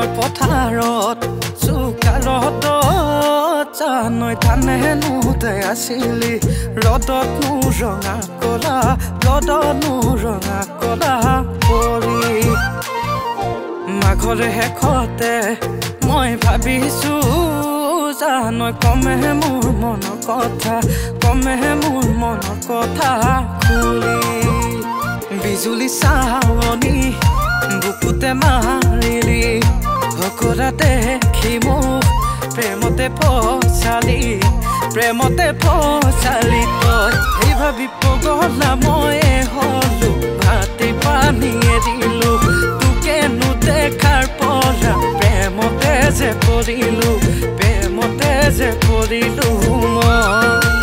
মনৰ পথাৰত চুকাৰত জানৈ ধানে নুতে আছিলি ৰদত ৰঙা কলা ৰদত ৰঙা কলা পৰি মাঘৰ শেষতে মই ভাবিছো জানৈ কমে মোৰ মনৰ কথা কমে মোৰ মনৰ কথা খুলি বিজুলী চাৱনি বুকুতে মাৰিলি ভকৰাতে দেখি মোক প্ৰেমতে ফচালি তই সেই ভাবি পগলা মই হলো ভাতে পানী এৰিলো তোকেনো দেখাৰ পৰা প্ৰেমতে যে পৰিলো মই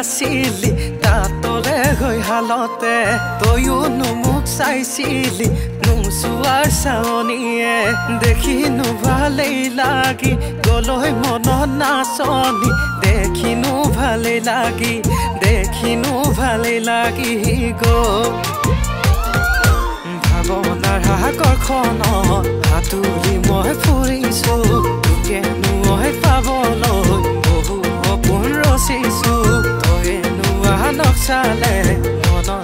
আছিলি তাতলে গৈ হালতে তয়ো মোক চাইছিলি নোচোৱাৰ চাৱনিয়ে দেখিনো ভালেই লাগি গলৈ মনত নাচনি দেখিনো ভালেই লাগি গো ভাৱনাৰ আকৰ্ষণত সাঁতুৰি মই ফুৰিছো তোকেনো মই পাবলৈ বহু সপোন ৰচিছো নকচালে মনত